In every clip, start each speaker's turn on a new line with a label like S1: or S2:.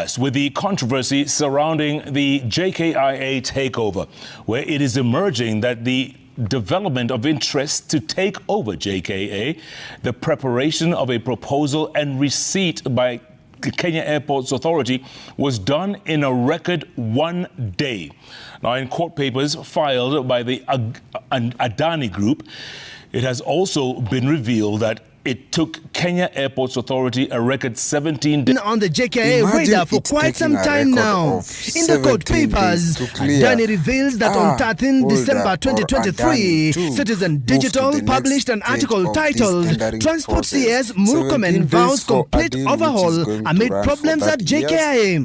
S1: first with the controversy surrounding the JKIA takeover, where it is emerging that the development of interest to take over JKA, the preparation of a proposal and receipt by the Kenya Airports Authority was done in a record 1 day. Now, in court papers filed by the Adani Group, it has also been revealed that it took Kenya Airports Authority a record 17 days.
S2: On the JKA radar for quite some time now. In the court papers, Adani reveals that on 13 December 2023, Citizen Digital published an article titled Transport CS Murkomen vows complete overhaul amid problems at JKIA,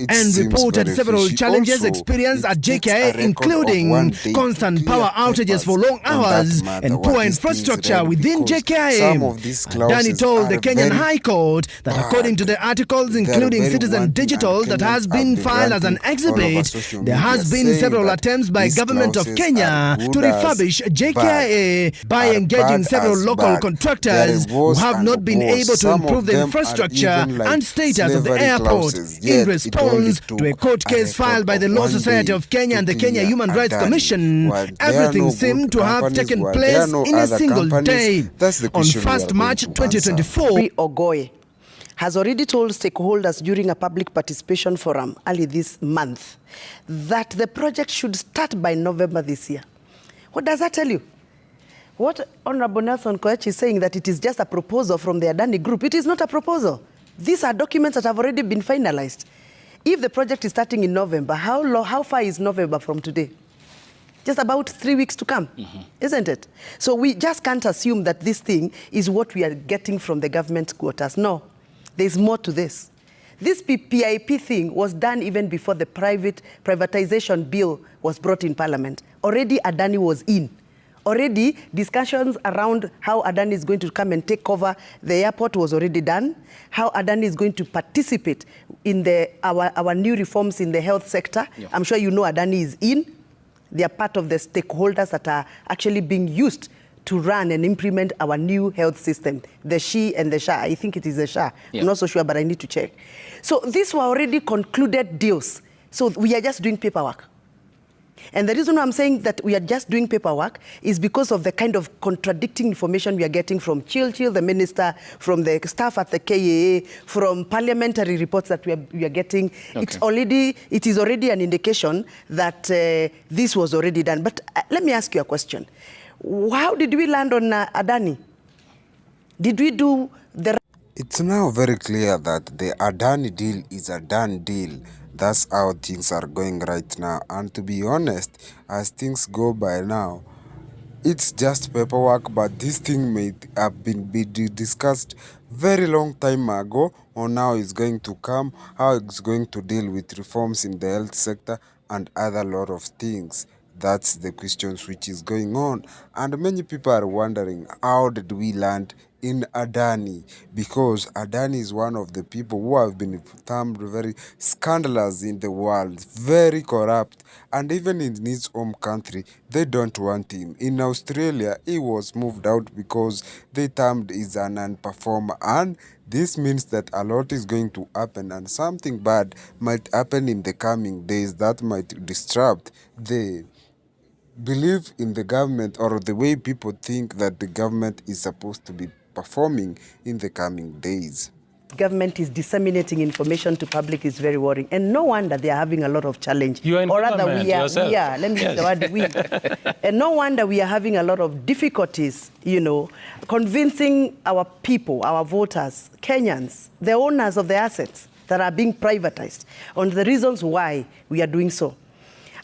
S2: and reported several challenges experienced at JKIA, including constant power outages for long hours and poor infrastructure within JKIA. Adani told the Kenyan High Court that according to the articles, including Citizen Digital that has been filed as an exhibit, there has been several attempts by government of Kenya to refurbish JKIA by engaging several local contractors who have not been able to improve the infrastructure and status of the airport. In response to a court case filed by the Law Society of Kenya and the Kenya Human Rights Commission, everything seemed to have taken place in a single day. On 1st March 2024,
S3: Ogoye has already told stakeholders during a public participation forum early this month that the project should start by November this year. What does that tell you? What Honorable Nelson Koech is saying, that it is just a proposal from the Adani Group. It is not a proposal. These are documents that have already been finalized. If the project is starting in November, how far is November from today? Just about 3 weeks to come, isn't it? So we just can't assume that this thing is what we are getting from the government quarters. No, there's more to this. This PIP thing was done even before the privatization bill was brought in Parliament. Already Adani was in. Already discussions around how Adani is going to come and take over the airport was already done. How Adani is going to participate in our new reforms in the health sector. Yeah. I'm sure you know Adani is in. They are part of the stakeholders that are actually being used to run and implement our new health system, the SHE and the SHA. I think it is the SHA. Yeah. I'm not so sure, but I need to check. So these were already concluded deals. So we are just doing paperwork. And the reason I'm saying that we are just doing paperwork is because of the kind of contradicting information we are getting from Chilchil, the minister, from the staff at the KAA, from parliamentary reports that we are getting. Okay. It is already an indication that this was already done. But let me ask you a question. How did we land on Adani? Did we do the...
S4: It's now very clear that the Adani deal is a done deal. That's how things are going right now. And to be honest, as things go by now, it's just paperwork, but this thing may have been discussed very long time ago on how it's going to come, how it's going to deal with reforms in the health sector and other lot of things. That's the questions which is going on. And many people are wondering, how did we land in Adani? Because Adani is one of the people who have been termed very scandalous in the world, very corrupt, and even in his home country, they don't want him. In Australia, he was moved out because they termed he's an non-performer, and this means that a lot is going to happen and something bad might happen in the coming days that might disrupt the belief in the government or the way people think that the government is supposed to be performing in the coming days.
S3: Government is disseminating information to public is very worrying, and no wonder they are having a lot of challenge.
S1: You are in government yourself.
S3: Yeah, let me use the word we. And no wonder we are having a lot of difficulties, convincing our people, our voters, Kenyans, the owners of the assets that are being privatized, on the reasons why we are doing so.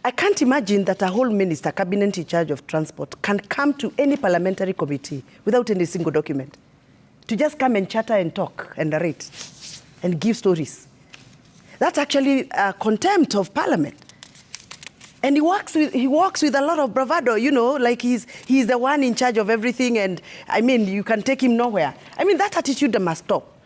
S3: I can't imagine that a whole minister, cabinet in charge of transport, can come to any parliamentary committee without any single document. To just come and chatter and talk and narrate and give stories. That's actually a contempt of parliament. And he walks with a lot of bravado, like he's the one in charge of everything, and I mean, you can take him nowhere. I mean, that attitude must stop.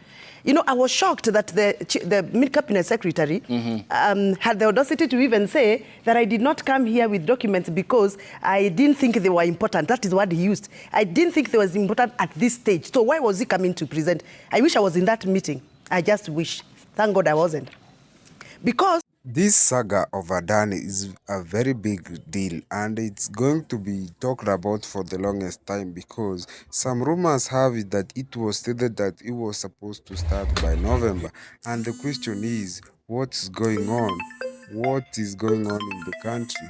S3: I was shocked that the Mid-Cabinet Secretary had the audacity to even say that I did not come here with documents because I didn't think they were important. That is what he used. I didn't think they was important at this stage. So why was he coming to present? I wish I was in that meeting. I just wish. Thank God I wasn't. Because
S4: This saga of Adani is a very big deal and it's going to be talked about for the longest time because some rumors have it that it was stated that it was supposed to start by November. And the question is, what's going on? What is going on in the country?